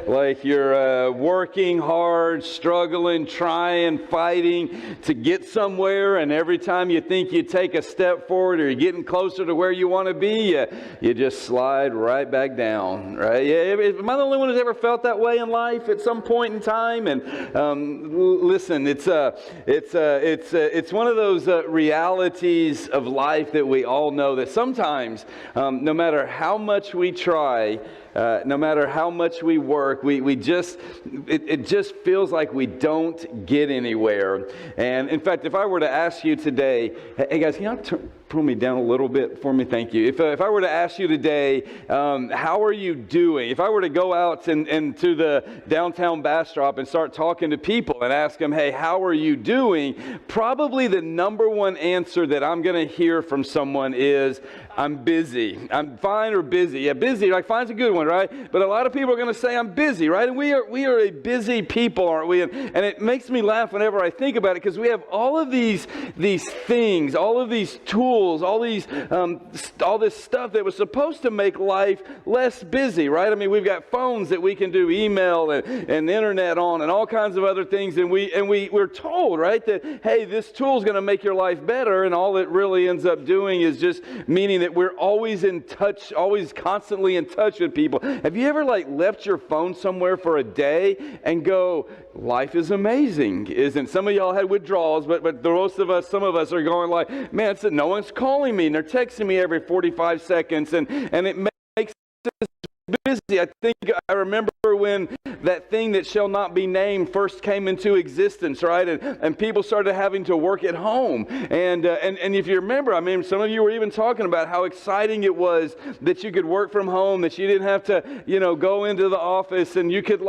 Like you're working hard, struggling, trying, fighting to get somewhere, and every time you think you take a step forward or you're getting closer to where you want to be, you just slide right back down, right? Yeah, am I the only one who's ever felt that way in life at some point in time? And listen, it's one of those realities of life that we all know that sometimes, no matter how much we try, no matter how much we work, it just feels like we don't get anywhere. And in fact, if I were to ask you today, hey guys, can you pull me down a little bit for me? Thank you. If I were to ask you today, how are you doing? If I were to go out and to the downtown Bastrop and start talking to people and ask them, hey, how are you doing? Probably the number one answer that I'm going to hear from someone is, I'm busy. I'm fine or busy. Yeah, busy, like fine's a good one, right? But a lot of people are going to say, I'm busy, right? And we are a busy people, aren't we? And it makes me laugh whenever I think about it, because we have all of these things, all of these tools, all this stuff that was supposed to make life less busy, right? I mean, we've got phones that we can do email and internet on and all kinds of other things, and we're told, right, that, hey, this tool is going to make your life better, and all it really ends up doing is just meaning that we're always in touch, always constantly in touch with people. Have you ever left your phone somewhere for a day and go, life is amazing, isn't? Some of y'all had withdrawals, but some of us are going like, man, no one's calling me and they're texting me every 45 seconds, and it makes us busy. I remember when that thing that shall not be named first came into existence, right? And people started having to work at home. And if you remember, I mean, some of you were even talking about how exciting it was that you could work from home, that you didn't have to, go into the office, and you could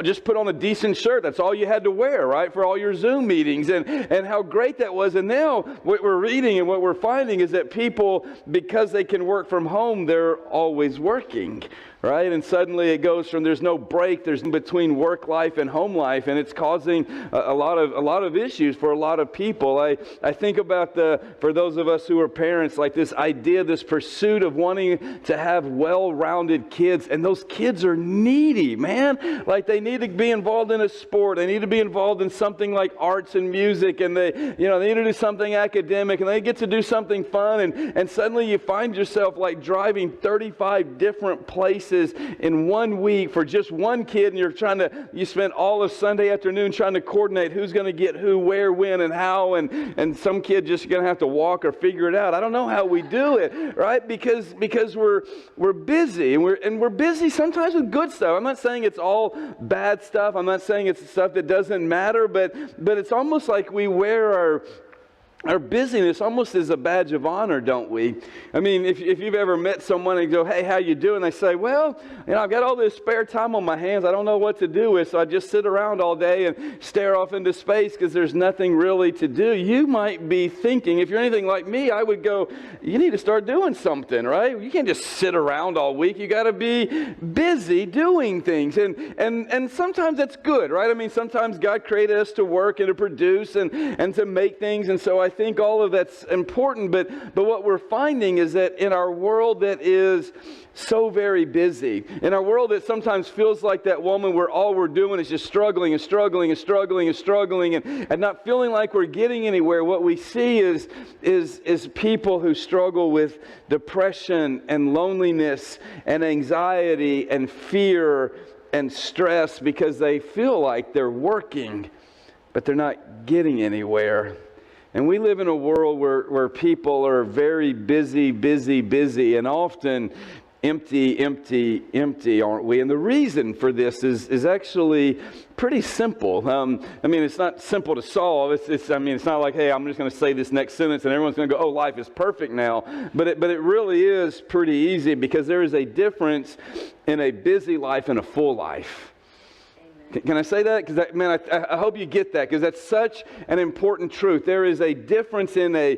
just put on a decent shirt. That's all you had to wear, right? For all your Zoom meetings, and how great that was. And now what we're reading and what we're finding is that people, because they can work from home, they're always working. Right? And suddenly it goes from there's no break, there's between work life and home life, and it's causing a lot of issues for a lot of people. I think about for those of us who are parents, like this idea, this pursuit of wanting to have well-rounded kids, and those kids are needy, man. Like they need to be involved in a sport, they need to be involved in something like arts and music, and they need to do something academic, and they get to do something fun, and suddenly you find yourself driving 35 different places in 1 week for just one kid, and you spend all of Sunday afternoon trying to coordinate who's going to get who, where, when, and how, and some kid just going to have to walk or figure it out. I don't know how we do it, right? Because we're busy, and we're busy sometimes with good stuff. I'm not saying it's all bad stuff. I'm not saying it's stuff that doesn't matter, but it's almost like we wear our busyness almost as a badge of honor, don't we? I mean, if you've ever met someone and go, hey, how you doing? They say, well, I've got all this spare time on my hands. I don't know what to do with, so I just sit around all day and stare off into space because there's nothing really to do. You might be thinking, if you're anything like me, I would go, you need to start doing something, right? You can't just sit around all week. You got to be busy doing things. And sometimes that's good, right? I mean, sometimes God created us to work and to produce and to make things, and so I think all of that's important, but what we're finding is that in our world that is so very busy, in our world that sometimes feels like that woman where all we're doing is just struggling and struggling and struggling and struggling and not feeling like we're getting anywhere, what we see is people who struggle with depression and loneliness and anxiety and fear and stress because they feel like they're working, but they're not getting anywhere. And we live in a world where people are very busy, and often empty, aren't we? And the reason for this is actually pretty simple. I mean, it's not simple to solve. It's not like, hey, I'm just going to say this next sentence and everyone's going to go, oh, life is perfect now. But it really is pretty easy, because there is a difference in a busy life and a full life. Can I say that? Because, I hope you get that, because that's such an important truth. There is a difference in a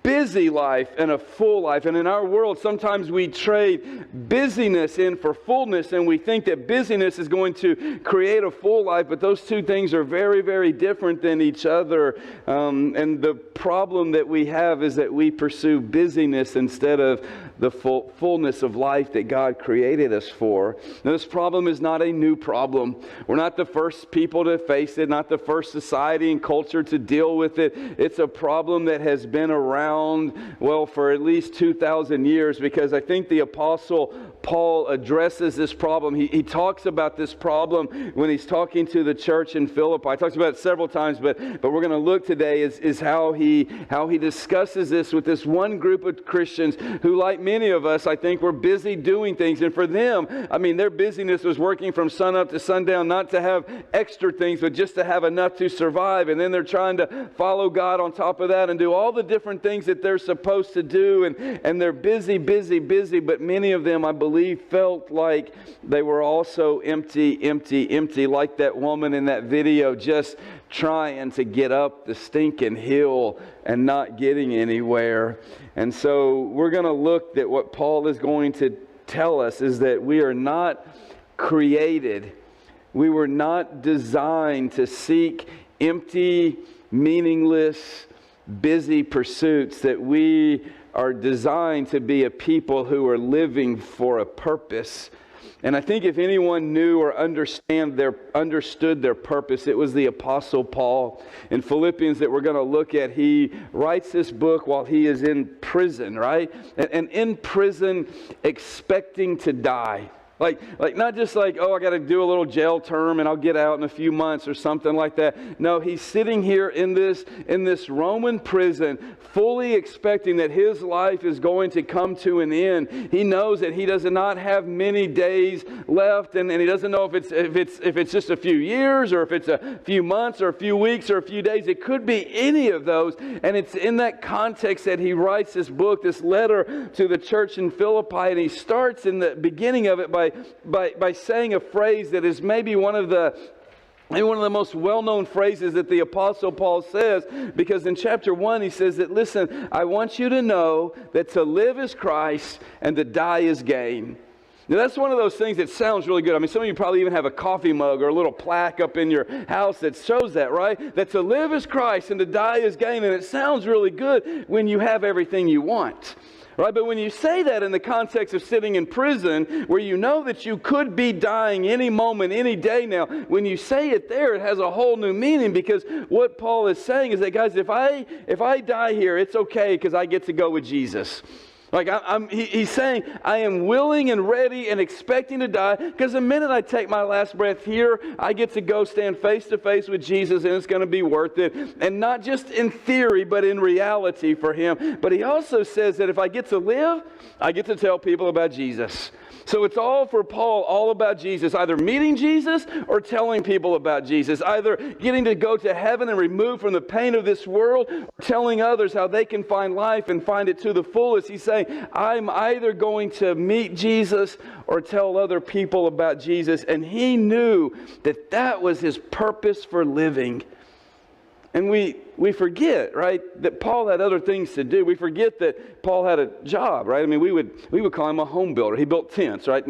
busy life and a full life. And in our world, sometimes we trade busyness in for fullness, and we think that busyness is going to create a full life, but those two things are very, very different than each other. And the problem that we have is that we pursue busyness instead of the fullness of life that God created us for. Now, this problem is not a new problem. We're not the first people to face it, not the first society and culture to deal with it. It's a problem that has been around, for at least 2,000 years, because I think the Apostle Paul addresses this problem. He talks about this problem when he's talking to the church in Philippi. He talks about it several times, but we're going to look today is how he discusses this with this one group of Christians who, like many of us, I think, were busy doing things. And for them, their busyness was working from sun up to sundown, not to have extra things, but just to have enough to survive. And then they're trying to follow God on top of that and do all the different things that they're supposed to do. And they're busy, but many of them, I believe, felt like they were also empty, like that woman in that video, just trying to get up the stinking hill and not getting anywhere. And so we're going to look at what Paul is going to tell us is that we are not created, we were not designed to seek empty, meaningless, busy pursuits, that we are designed to be a people who are living for a purpose. And I think if anyone knew or understood their purpose, it was the Apostle Paul. In Philippians that we're going to look at, he writes this book while he is in prison, right? And in prison, expecting to die. Like not just like, oh, I got to do a little jail term and I'll get out in a few months or something like that. No, he's sitting here in this Roman prison, fully expecting that his life is going to come to an end. He knows that he does not have many days left, and he doesn't know if it's just a few years, or if it's a few months, or a few weeks, or a few days. It could be any of those. And it's in that context that he writes this book, this letter to the church in Philippi, and he starts in the beginning of it by saying a phrase that is maybe one of the most well-known phrases that the Apostle Paul says, because in chapter 1 he says that, listen, I want you to know that to live is Christ and to die is gain. Now, that's one of those things that sounds really good. Some of you probably even have a coffee mug or a little plaque up in your house that shows that, right? That to live is Christ and to die is gain. And it sounds really good when you have everything you want. Right, but when you say that in the context of sitting in prison, where you know that you could be dying any moment, any day now, when you say it there, it has a whole new meaning, because what Paul is saying is that, guys, if I die here, it's okay, because I get to go with Jesus. Like he's saying, I am willing and ready and expecting to die, because the minute I take my last breath here, I get to go stand face to face with Jesus, and it's going to be worth it. And not just in theory, but in reality for him. But he also says that if I get to live, I get to tell people about Jesus. So it's all for Paul, all about Jesus, either meeting Jesus or telling people about Jesus, either getting to go to heaven and removed from the pain of this world, or telling others how they can find life and find it to the fullest. He's saying, I'm either going to meet Jesus or tell other people about Jesus. And he knew that that was his purpose for living. And we forget, right, that Paul had other things to do. We forget that Paul had a job, right? We would call him a home builder. He built tents, right?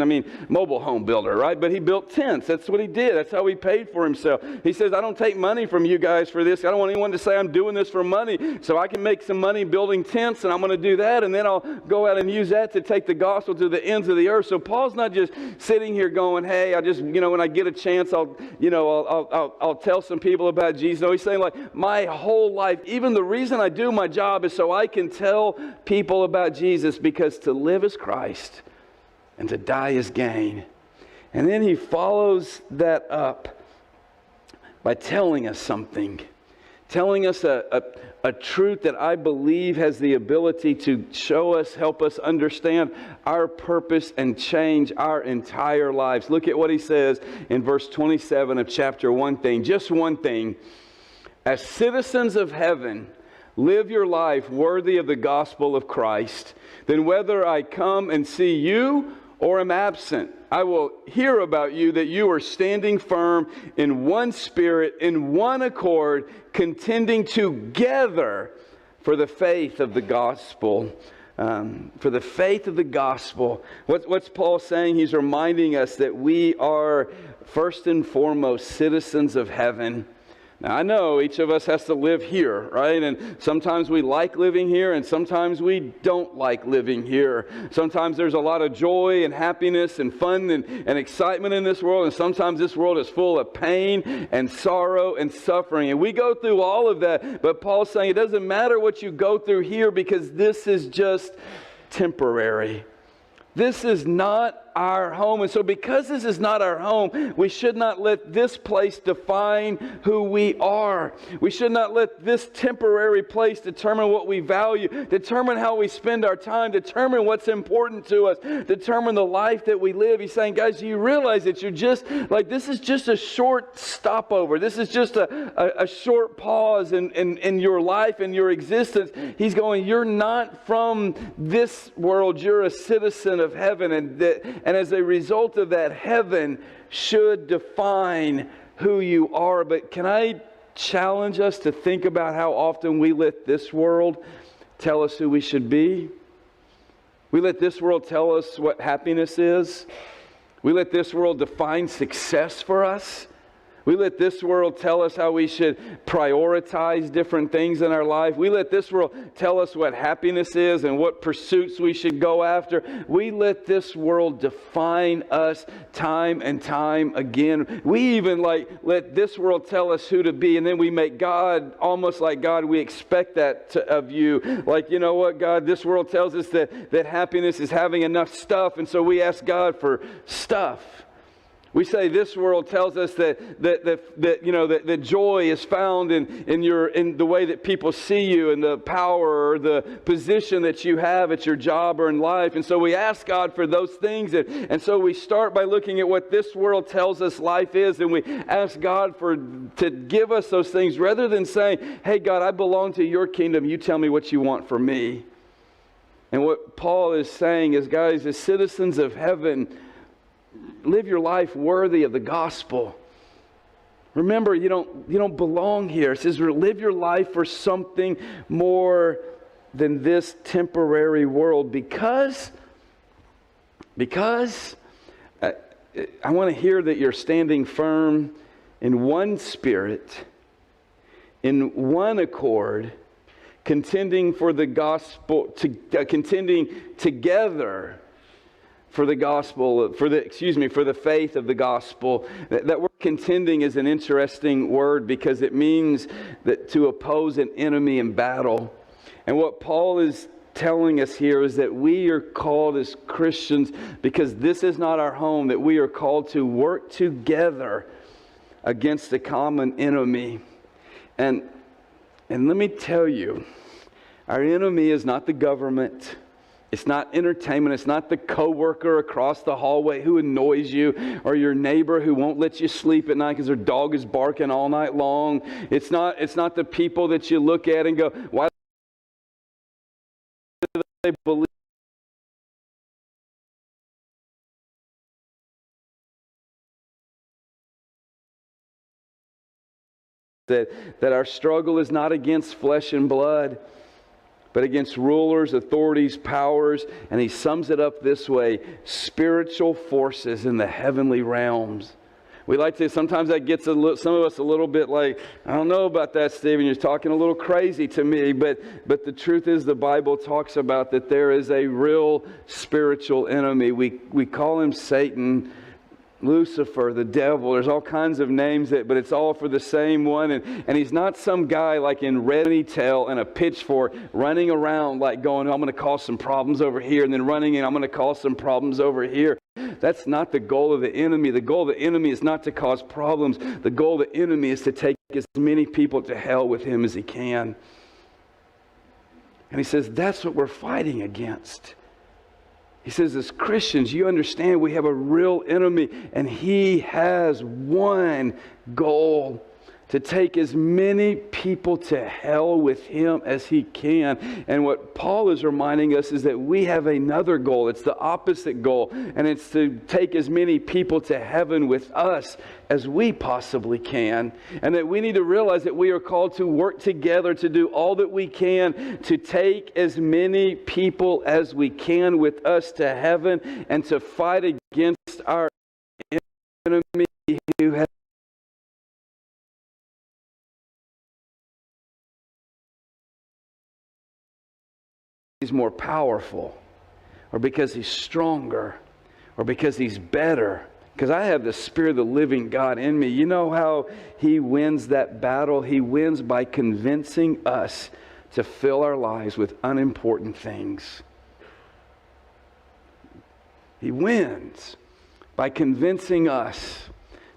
Mobile home builder, right? But he built tents. That's what he did. That's how he paid for himself. He says, I don't take money from you guys for this. I don't want anyone to say I'm doing this for money. So I can make some money building tents, and I'm going to do that, and then I'll go out and use that to take the gospel to the ends of the earth. So Paul's not just sitting here going, hey, I just, when I get a chance, I'll tell some people about Jesus. No, he's saying, like, my whole life, even the reason I do my job is so I can tell people about Jesus, because to live is Christ and to die is gain. And then he follows that up by telling us something. telling us a truth that I believe has the ability to show us, help us understand our purpose and change our entire lives. Look at what he says in verse 27 of chapter 1 thing. Just one thing. As citizens of heaven, live your life worthy of the gospel of Christ. Then whether I come and see you or am absent, I will hear about you that you are standing firm in one spirit, in one accord, contending together for the faith of the gospel. For the faith of the gospel. What's Paul saying? He's reminding us that we are first and foremost citizens of heaven. Now, I know each of us has to live here, right? And sometimes we like living here, and sometimes we don't like living here. Sometimes there's a lot of joy and happiness and fun and excitement in this world, and sometimes this world is full of pain and sorrow and suffering. And we go through all of that, but Paul's saying it doesn't matter what you go through here because this is just temporary. This is not our home. And so because this is not our home, we should not let this place define who we are. We should not let this temporary place determine what we value, determine how we spend our time, determine what's important to us, determine the life that we live. He's saying, guys, you realize that you're just, like, this is just a short stopover. This is just a short pause in your life and your existence. He's going, you're not from this world. You're a citizen of heaven. And as a result of that, heaven should define who you are. But can I challenge us to think about how often we let this world tell us who we should be? We let this world tell us what happiness is. We let this world define success for us. We let this world tell us how we should prioritize different things in our life. We let this world tell us what happiness is and what pursuits we should go after. We let this world define us time and time again. We even let this world tell us who to be, and then we make God almost like God. We expect that of you. Like, you know what, God, this world tells us that happiness is having enough stuff, and so we ask God for stuff. We say this world tells us that joy is found in the way that people see you and the power or the position that you have at your job or in life. And so we ask God for those things. And so we start by looking at what this world tells us life is, and we ask God to give us those things rather than saying, hey, God, I belong to your kingdom. You tell me what you want for me. And what Paul is saying is, guys, as citizens of heaven, live your life worthy of the gospel. Remember, you don't belong here. It says live your life for something more than this temporary world because I want to hear that you're standing firm in one spirit, in one accord, contending for the gospel, contending together for the gospel, for the faith of the gospel. That word contending is an interesting word because it means that to oppose an enemy in battle. And what Paul is telling us here is that we are called as Christians, because this is not our home, that we are called to work together against a common enemy. And let me tell you, our enemy is not the government. It's not entertainment. It's not the coworker across the hallway who annoys you, or your neighbor who won't let you sleep at night because their dog is barking all night long. It's not the people that you look at and go, why do they believe that our struggle is not against flesh and blood, but against rulers, authorities, powers, and he sums it up this way: spiritual forces in the heavenly realms. We like to, sometimes that gets some of us a little bit like, I don't know about that, Stephen, you're talking a little crazy to me, but the truth is the Bible talks about that there is a real spiritual enemy. We call him Satan, Lucifer, the devil. There's all kinds of names, but it's all for the same one. And he's not some guy like in red tail and a pitchfork running around like going, I'm going to cause some problems over here, and then running and I'm going to cause some problems over here. That's not the goal of the enemy. The goal of the enemy is not to cause problems. The goal of the enemy is to take as many people to hell with him as he can. And he says, that's what we're fighting against. He says, as Christians, you understand we have a real enemy, and he has one goal: to take as many people to hell with him as he can. And what Paul is reminding us is that we have another goal. It's the opposite goal, and it's to take as many people to heaven with us as we possibly can. And that we need to realize that we are called to work together to do all that we can to take as many people as we can with us to heaven, and to fight against our enemy who has he's more powerful, or because he's stronger, or because he's better. Because I have the Spirit of the living God in me. You know how he wins that battle? He wins by convincing us to fill our lives with unimportant things. He wins by convincing us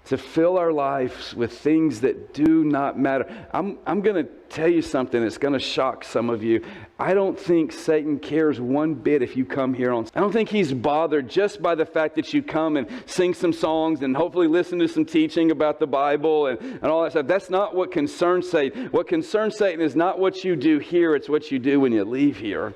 to fill our lives with things that do not matter. I'm going to tell you something that's going to shock some of you. I don't think Satan cares one bit if you come here on. I don't think he's bothered just by the fact that you come and sing some songs and hopefully listen to some teaching about the Bible and all that stuff. That's not what concerns Satan. What concerns Satan is not what you do here, it's what you do when you leave here.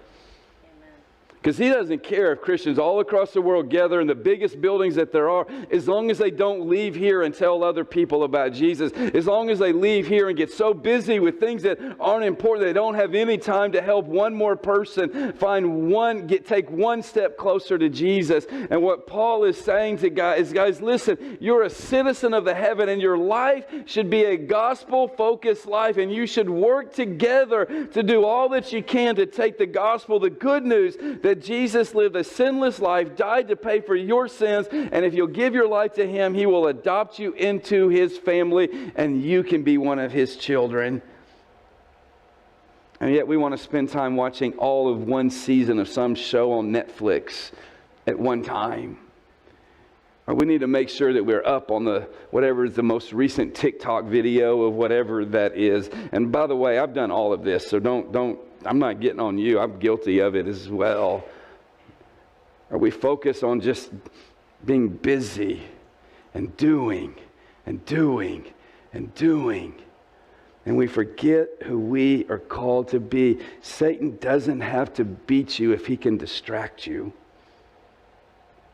Because he doesn't care if Christians all across the world gather in the biggest buildings that there are, as long as they don't leave here and tell other people about Jesus. As long as they leave here and get so busy with things that aren't important, they don't have any time to help one more person take one step closer to Jesus. And what Paul is saying to guys is, guys, listen, you're a citizen of the heaven, and your life should be a gospel-focused life, and you should work together to do all that you can to take the gospel, the good news that Jesus lived a sinless life, died to pay for your sins, and if you'll give your life to him, he will adopt you into his family, and you can be one of his children. And yet we want to spend time watching all of one season of some show on Netflix at one time. Or we need to make sure that we're up on whatever is the most recent TikTok video of whatever that is. And by the way, I've done all of this, so I'm not getting on you. I'm guilty of it as well. Or we focus on just being busy and doing and doing and doing. And we forget who we are called to be. Satan doesn't have to beat you if he can distract you.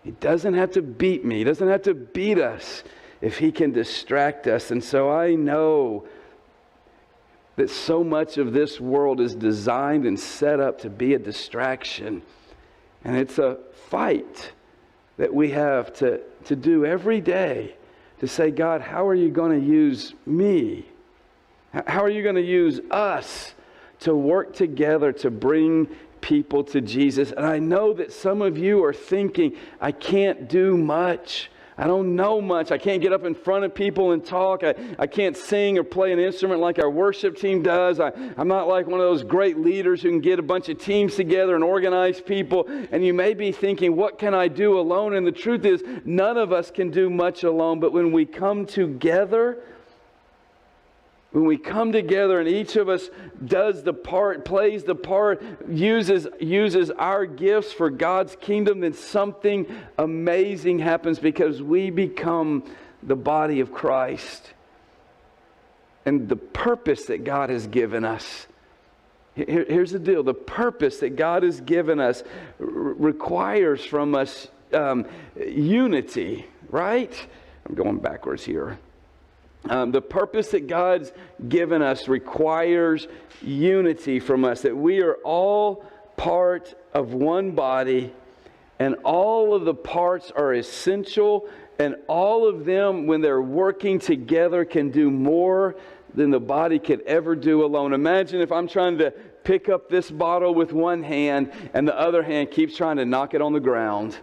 He doesn't have to beat me. He doesn't have to beat us if he can distract us. And so I know that so much of this world is designed and set up to be a distraction. And it's a fight that we have to do every day to say, God, how are you going to use me? How are you going to use us to work together to bring people to Jesus? And I know that some of you are thinking, I can't do much. I don't know much. I can't get up in front of people and talk. I can't sing or play an instrument like our worship team does. I'm not like one of those great leaders who can get a bunch of teams together and organize people. And you may be thinking, what can I do alone? And the truth is, none of us can do much alone. But when we come together, and each of us does the part, plays the part, uses our gifts for God's kingdom, then something amazing happens, because we become the body of Christ. And the purpose that God has given us, here's the deal, the purpose that God has given us requires from us unity, right? I'm going backwards here. The purpose that God's given us requires unity from us, that we are all part of one body, and all of the parts are essential, and all of them, when they're working together, can do more than the body could ever do alone. Imagine if I'm trying to pick up this bottle with one hand, and the other hand keeps trying to knock it on the ground.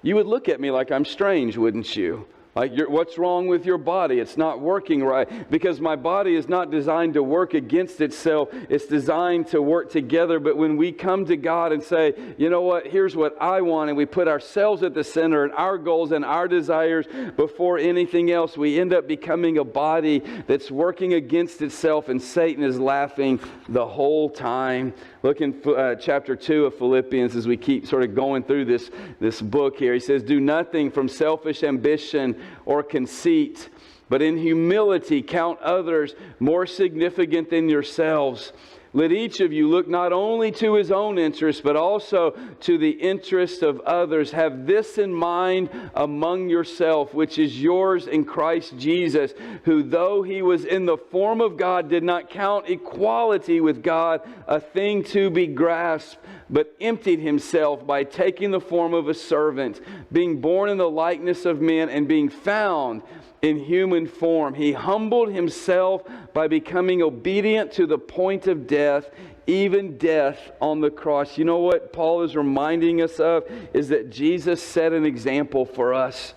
You would look at me like I'm strange, wouldn't you? Like, what's wrong with your body? It's not working right. Because my body is not designed to work against itself. It's designed to work together. But when we come to God and say, you know what, here's what I want, and we put ourselves at the center and our goals and our desires before anything else, we end up becoming a body that's working against itself, and Satan is laughing the whole time. Look in chapter 2 of Philippians as we keep sort of going through this book here. He says, do nothing from selfish ambition or conceit, but in humility count others more significant than yourselves. Let each of you look not only to his own interest, but also to the interest of others. Have this in mind among yourself, which is yours in Christ Jesus, who though he was in the form of God, did not count equality with God a thing to be grasped, but emptied himself by taking the form of a servant, being born in the likeness of men, and being found in human form. He humbled himself by becoming obedient to the point of death, even death on the cross. You know what Paul is reminding us of is that Jesus set an example for us.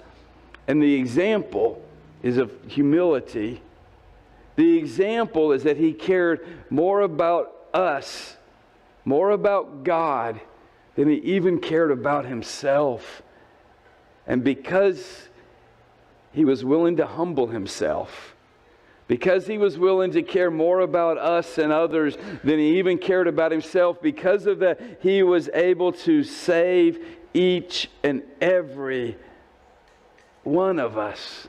And the example is of humility. The example is that he cared more about us, more about God, than he even cared about himself. And because he was willing to humble himself, because he was willing to care more about us and others than he even cared about himself, because of that, he was able to save each and every one of us.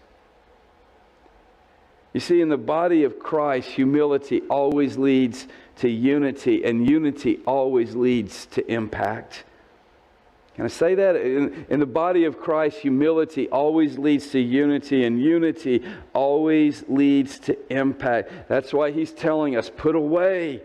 You see, in the body of Christ, humility always leads to unity, and unity always leads to impact. Can I say that? In the body of Christ, humility always leads to unity, and unity always leads to impact. That's why he's telling us, put away,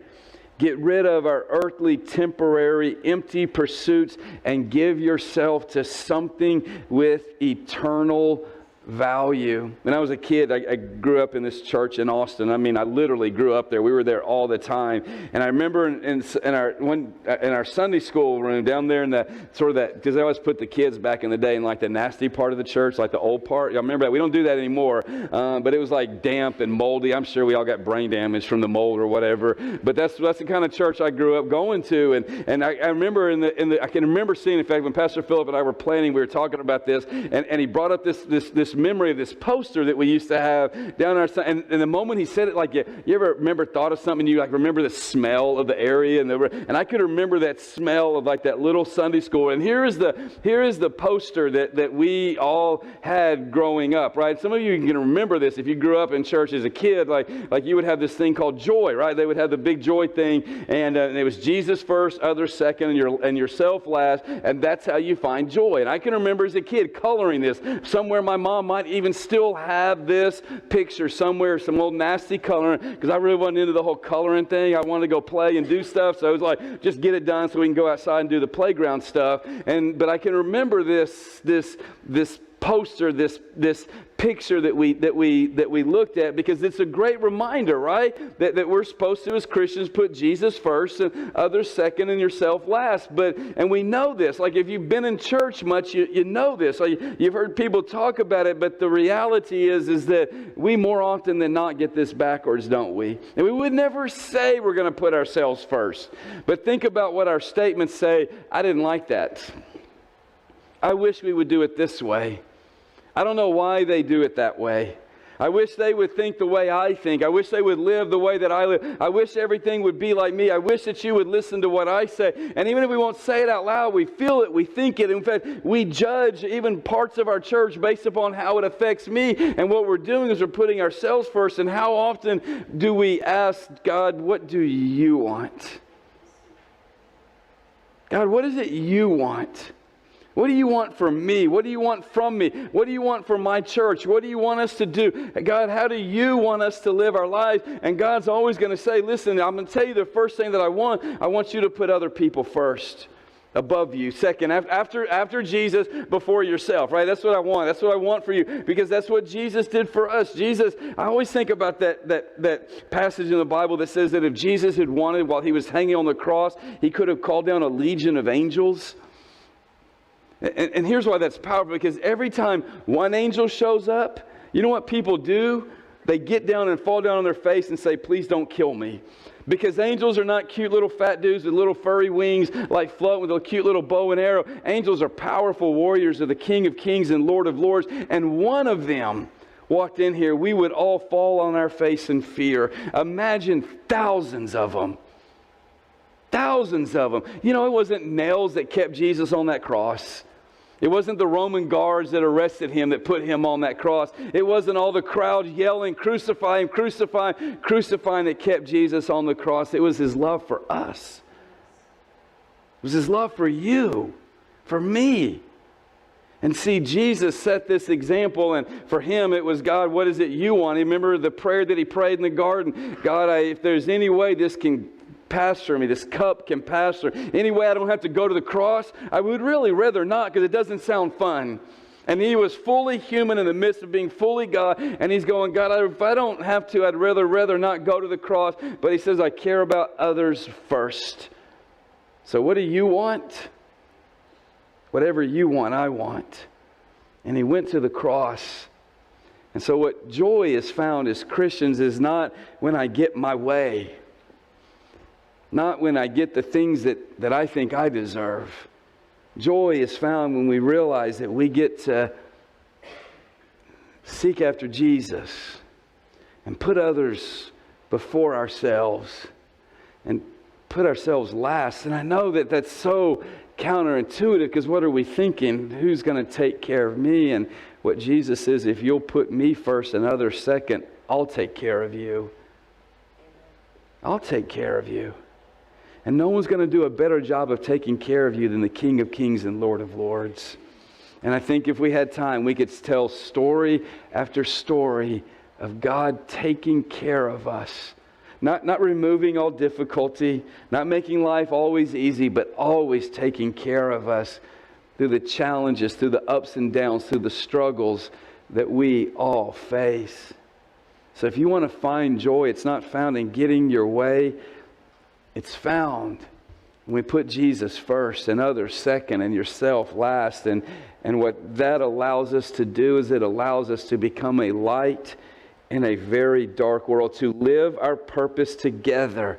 get rid of our earthly, temporary, empty pursuits, and give yourself to something with eternal value. When I was a kid, I grew up in this church in Austin. I mean, I literally grew up there. We were there all the time. And I remember in our Sunday school room down there in the sort of that, because they always put the kids back in the day in like the nasty part of the church, like the old part. Y'all remember that? We don't do that anymore. But it was like damp and moldy. I'm sure we all got brain damage from the mold or whatever. But that's the kind of church I grew up going to. And I remember I can remember seeing, in fact, when Pastor Philip and I were planning, we were talking about this, and he brought up this memory of this poster that we used to have down our, and the moment he said it, like you ever thought of something, you like remember the smell of the area, and I could remember that smell of like that little Sunday school. And here is the poster that we all had growing up, right? Some of you can remember this if you grew up in church as a kid, like you would have this thing called joy, right? They would have the big joy thing, and it was Jesus first, others second, and yourself last, and that's how you find joy. And I can remember as a kid coloring this. Somewhere my mom might even still have this picture somewhere, some old nasty coloring, because I really wasn't into the whole coloring thing. I wanted to go play and do stuff, so it was like, just get it done so we can go outside and do the playground stuff. But I can remember this poster, this picture that we looked at, because it's a great reminder, right? That we're supposed to, as Christians, put Jesus first and others second and yourself last. And we know this. Like if you've been in church much, you know this. Like you've heard people talk about it, but the reality is that we more often than not get this backwards, don't we? And we would never say we're going to put ourselves first. But think about what our statements say. I didn't like that. I wish we would do it this way. I don't know why they do it that way. I wish they would think the way I think. I wish they would live the way that I live. I wish everything would be like me. I wish that you would listen to what I say. And even if we won't say it out loud, we feel it, we think it. In fact, we judge even parts of our church based upon how it affects me. And what we're doing is we're putting ourselves first. And how often do we ask God, what do you want? God, what is it you want? What do you want from me? What do you want from me? What do you want from my church? What do you want us to do? God, how do you want us to live our lives? And God's always going to say, listen, I'm going to tell you the first thing that I want you to put other people first, above you. Second, after Jesus, before yourself, right? That's what I want. That's what I want for you, because that's what Jesus did for us. Jesus, I always think about that passage in the Bible that says that if Jesus had wanted, while he was hanging on the cross, he could have called down a legion of angels. And here's why that's powerful, because every time one angel shows up, you know what people do? They get down and fall down on their face and say, please don't kill me. Because angels are not cute little fat dudes with little furry wings like float with a cute little bow and arrow. Angels are powerful warriors of the King of Kings and Lord of Lords. And one of them walked in here, we would all fall on our face in fear. Imagine thousands of them. Thousands of them. You know, it wasn't nails that kept Jesus on that cross. It wasn't the Roman guards that arrested him that put him on that cross. It wasn't all the crowd yelling, crucify him, crucify him, crucify him, that kept Jesus on the cross. It was his love for us. It was his love for you, for me. And see, Jesus set this example, and for him it was, God, what is it you want? You remember the prayer that he prayed in the garden? God, if there's any way this can pass through me, this cup can pass through. Anyway, I don't have to go to the cross. I would really rather not, because it doesn't sound fun. And he was fully human in the midst of being fully God. And he's going, God, if I don't have to, I'd rather not go to the cross. But he says, I care about others first. So what do you want? Whatever you want, I want. And he went to the cross. And so what joy is found as Christians is not when I get my way. Not when I get the things that I think I deserve. Joy is found when we realize that we get to seek after Jesus and put others before ourselves and put ourselves last. And I know that that's so counterintuitive, because what are we thinking? Who's going to take care of me? And what Jesus says, if you'll put me first and others second, I'll take care of you. I'll take care of you. And no one's going to do a better job of taking care of you than the King of Kings and Lord of Lords. And I think if we had time, we could tell story after story of God taking care of us. Not removing all difficulty, not making life always easy, but always taking care of us through the challenges, through the ups and downs, through the struggles that we all face. So if you want to find joy, it's not found in getting your way. It's found when we put Jesus first and others second and yourself last. And what that allows us to do is it allows us to become a light in a very dark world, to live our purpose together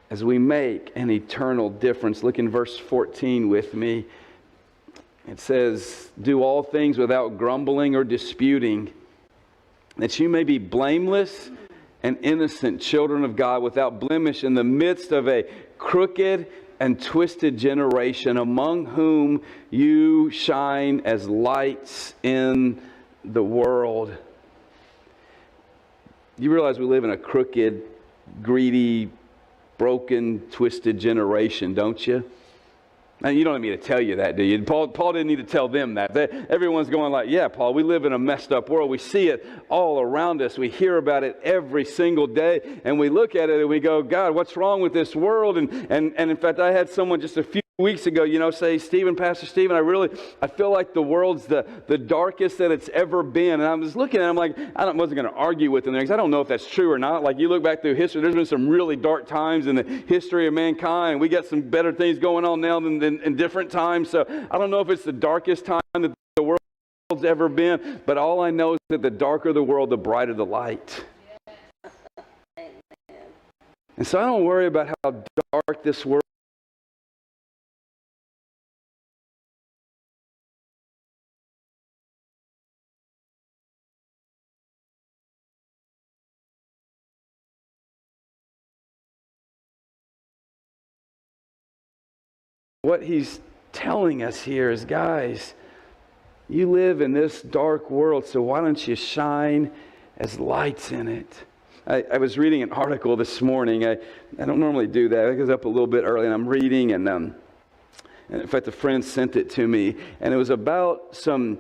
as we make an eternal difference. Look in verse 14 with me. It says, do all things without grumbling or disputing, that you may be blameless and innocent children of God, without blemish in the midst of a crooked and twisted generation, among whom you shine as lights in the world. You realize we live in a crooked, greedy, broken, twisted generation, don't you? Now, you don't need me to tell you that, do you? Paul didn't need to tell them that. Everyone's going like, yeah, Paul, we live in a messed up world. We see it all around us. We hear about it every single day. And we look at it and we go, God, what's wrong with this world? And in fact, I had someone just a few weeks ago, say, Pastor Stephen, I feel like the world's the darkest that it's ever been. And I was looking at him like, I wasn't going to argue with him there, because I don't know if that's true or not. Like, you look back through history, there's been some really dark times in the history of mankind. And we got some better things going on now than in different times. So I don't know if it's the darkest time that the world's ever been. But all I know is that the darker the world, the brighter the light. And so I don't worry about how dark this world What he's telling us here is, guys, you live in this dark world, so why don't you shine as lights in it? I was reading an article this morning. I don't normally do that. I get up a little bit early and I'm reading, and in fact, a friend sent it to me, and it was about some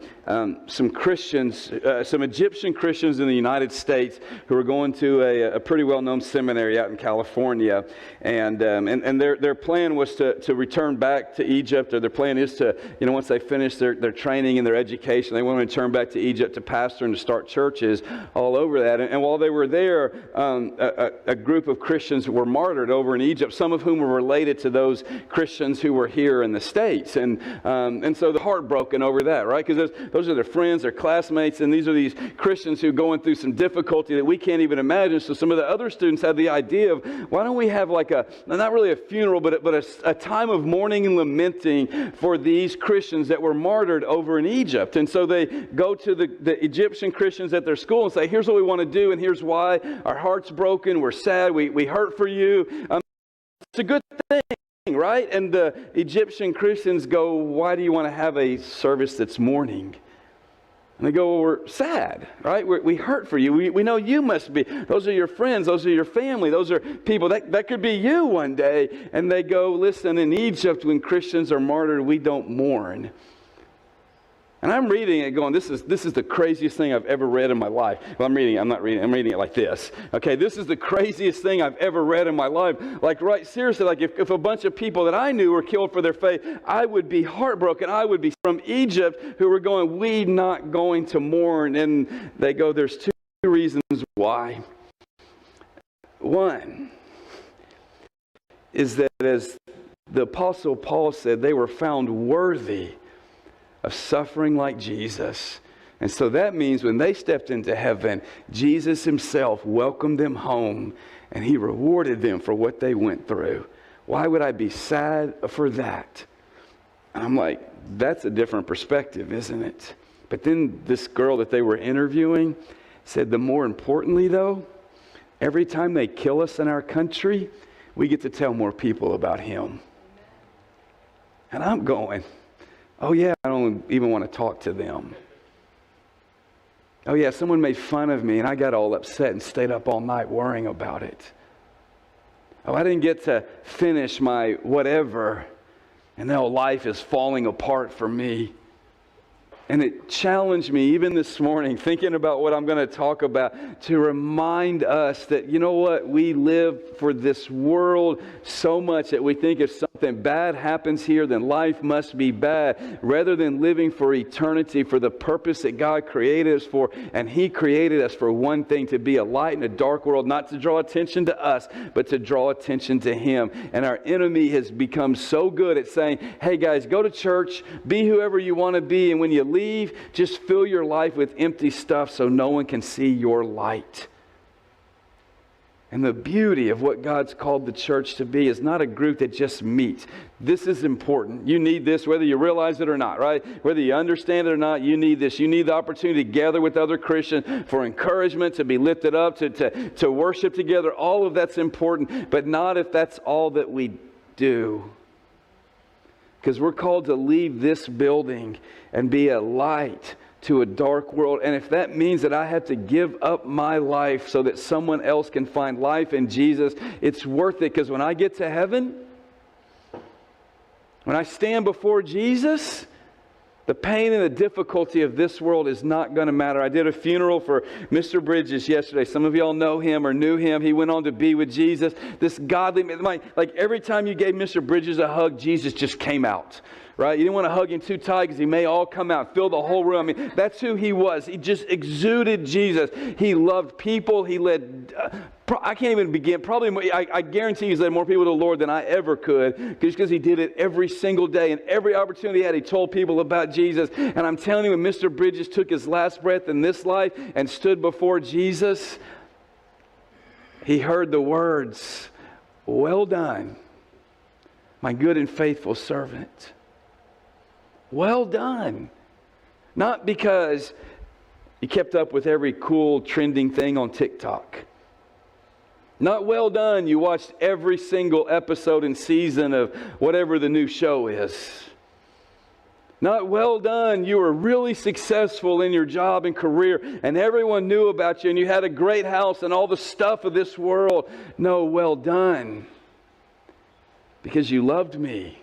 Christians, some Egyptian Christians in the United States who were going to a pretty well-known seminary out in California, and their plan was to return back to Egypt, or their plan is to, once they finish their training and their education, they want to return back to Egypt to pastor and to start churches all over that. And while they were there, a group of Christians were martyred over in Egypt, some of whom were related to those Christians who were here in the States. And so they're heartbroken over that, right? Because those are their friends, their classmates, and these are these Christians who are going through some difficulty that we can't even imagine. So some of the other students had the idea of, why don't we have like not really a funeral, but a time of mourning and lamenting for these Christians that were martyred over in Egypt. And so they go to the Egyptian Christians at their school and say, here's what we want to do, and here's why. Our heart's broken, we're sad, we hurt for you. It's a good thing, right? And the Egyptian Christians go, why do you want to have a service that's mourning? And they go, well, we're sad, right? We hurt for you. We know you must be. Those are your friends. Those are your family. Those are people. That could be you one day. And they go, listen, in Egypt, when Christians are martyred, we don't mourn. And I'm reading it going, this is the craziest thing I've ever read in my life. Well, I'm not reading, I'm reading it like this. Okay, this is the craziest thing I've ever read in my life. Like, right, seriously, like if a bunch of people that I knew were killed for their faith, I would be heartbroken. I would be from Egypt who were going, we not going to mourn. And they go, there's two reasons why. One is that, as the Apostle Paul said, they were found worthy of suffering like Jesus. And so that means when they stepped into heaven, Jesus himself welcomed them home and he rewarded them for what they went through. Why would I be sad for that? And I'm like, that's a different perspective, isn't it? But then this girl that they were interviewing said, the more importantly though, every time they kill us in our country, we get to tell more people about him. And I'm going, oh yeah, I don't even want to talk to them. Oh yeah, someone made fun of me and I got all upset and stayed up all night worrying about it. Oh, I didn't get to finish my whatever, and now life is falling apart for me. And it challenged me even this morning, thinking about what I'm going to talk about, to remind us that, you know what, we live for this world so much that we think if something bad happens here, then life must be bad, rather than living for eternity, for the purpose that God created us for. And He created us for one thing, to be a light in a dark world, not to draw attention to us, but to draw attention to Him. And our enemy has become so good at saying, hey guys, go to church, be whoever you want to be, and when you leave, just fill your life with empty stuff so no one can see your light. And the beauty of what God's called the church to be is not a group that just meets. This is important. You need this whether you realize it or not, right? Whether you understand it or not, you need this. You need the opportunity to gather with other Christians for encouragement, to be lifted up, to worship together. All of that's important, but not if that's all that we do. Because we're called to leave this building and be a light to a dark world. And if that means that I have to give up my life so that someone else can find life in Jesus, it's worth it. Because when I get to heaven, when I stand before Jesus, the pain and the difficulty of this world is not going to matter. I did a funeral for Mr. Bridges yesterday. Some of y'all know him or knew him. He went on to be with Jesus. This godly man, like every time you gave Mr. Bridges a hug, Jesus just came out. Right? You didn't want to hug him too tight because he may all come out, fill the whole room. I mean, that's who he was. He just exuded Jesus. He loved people. He led, I can't even begin. Probably, I guarantee he's led more people to the Lord than I ever could, just because he did it every single day. And every opportunity he had, he told people about Jesus. And I'm telling you, when Mr. Bridges took his last breath in this life and stood before Jesus, he heard the words, "Well done, my good and faithful servant." Well done. Not because you kept up with every cool trending thing on TikTok. Not well done, you watched every single episode and season of whatever the new show is. Not well done, you were really successful in your job and career and everyone knew about you and you had a great house and all the stuff of this world. No, well done. Because you loved me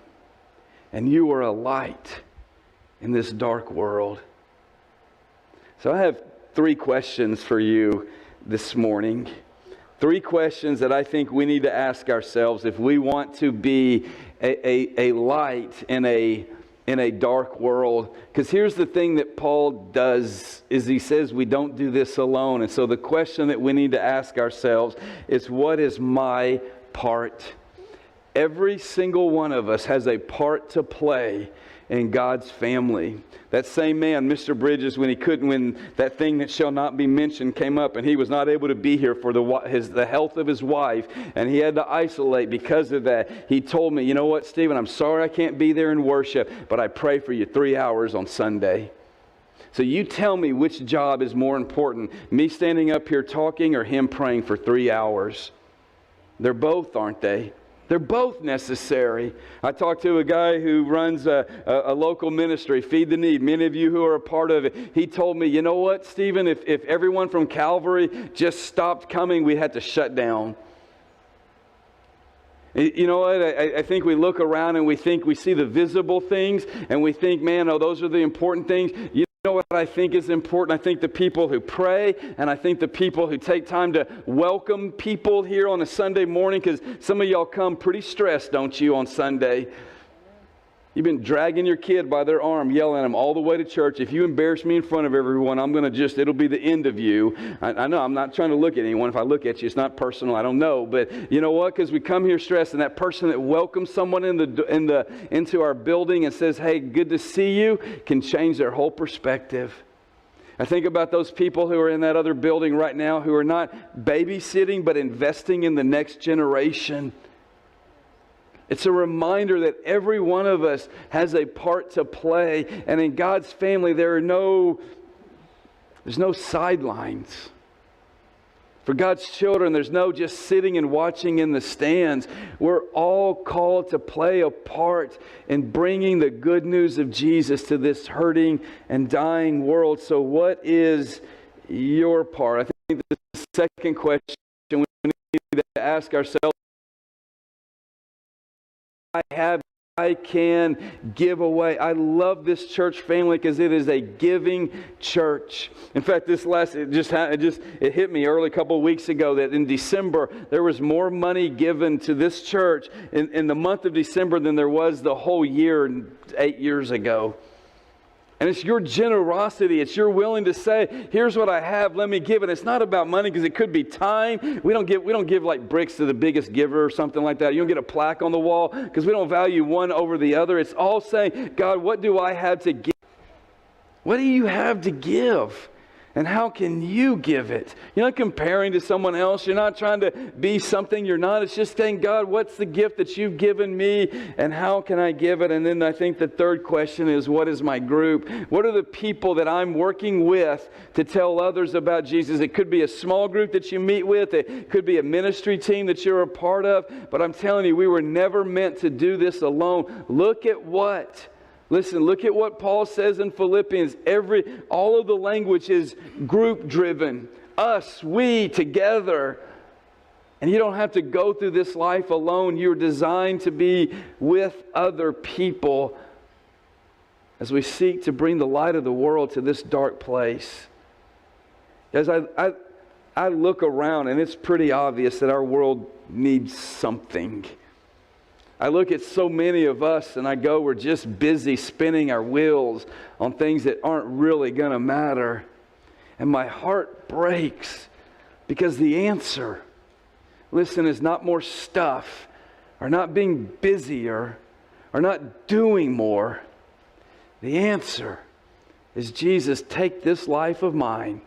and you were a light in this dark world. So I have 3 questions for you this morning. 3 questions that I think we need to ask ourselves if we want to be a light in a dark world. Because here's the thing that Paul does, is he says we don't do this alone. And so the question that we need to ask ourselves is, what is my part Every single one of us has a part to play in God's family. That same man, Mr. Bridges, when that thing that shall not be mentioned came up and he was not able to be here for the health of his wife, and he had to isolate because of that, he told me, you know what, Stephen, I'm sorry I can't be there in worship, but I pray for you 3 hours on Sunday. So you tell me which job is more important, me standing up here talking or him praying for 3 hours? They're both, aren't they? They're both necessary. I talked to a guy who runs a local ministry, Feed the Need. Many of you who are a part of it. He told me, you know what, Stephen, if everyone from Calvary just stopped coming, we'd have to shut down. You know what? I think we look around and we see the visible things and we think, man, oh, those are the important things. You know what I think is important? I think the people who pray, and I think the people who take time to welcome people here on a Sunday morning, because some of y'all come pretty stressed, don't you, on Sunday? You've been dragging your kid by their arm, yelling at them all the way to church. If you embarrass me in front of everyone, I'm going to it'll be the end of you. I know, I'm not trying to look at anyone. If I look at you, it's not personal. I don't know. But you know what? Because we come here stressed, and that person that welcomes someone into our building and says, hey, good to see you, can change their whole perspective. I think about those people who are in that other building right now who are not babysitting, but investing in the next generation. It's a reminder that every one of us has a part to play. And in God's family, there's no sidelines. For God's children, there's no just sitting and watching in the stands. We're all called to play a part in bringing the good news of Jesus to this hurting and dying world. So what is your part? I think the second question we need to ask ourselves, I can give away. I love this church family because it is a giving church. In fact, it hit me early a couple of weeks ago that in December there was more money given to this church in the month of December than there was the whole year 8 years ago. And it's your generosity. It's your willing to say, here's what I have, let me give it. It's not about money because it could be time. We don't give like bricks to the biggest giver or something like that. You don't get a plaque on the wall because we don't value one over the other. It's all saying, God, what do I have to give? What do you have to give? And how can you give it? You're not comparing to someone else. You're not trying to be something you're not. It's just saying, God, what's the gift that you've given me and how can I give it? And then I think the third question is, what is my group? What are the people that I'm working with to tell others about Jesus? It could be a small group that you meet with. It could be a ministry team that you're a part of. But I'm telling you, we were never meant to do this alone. Look at what Paul says in Philippians. All of the language is group driven. Us, we, together. And you don't have to go through this life alone. You're designed to be with other people as we seek to bring the light of the world to this dark place. As I look around, and it's pretty obvious that our world needs something. I look at so many of us and we're just busy spinning our wheels on things that aren't really going to matter. And my heart breaks because the answer, listen, is not more stuff or not being busier or not doing more. The answer is, Jesus, take this life of mine.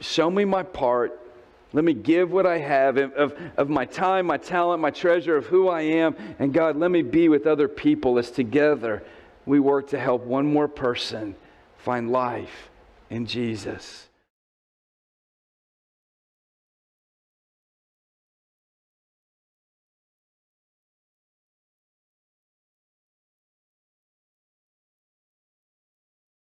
Show me my part. Let me give what I have of my time, my talent, my treasure, of who I am. And God, let me be with other people as together we work to help one more person find life in Jesus.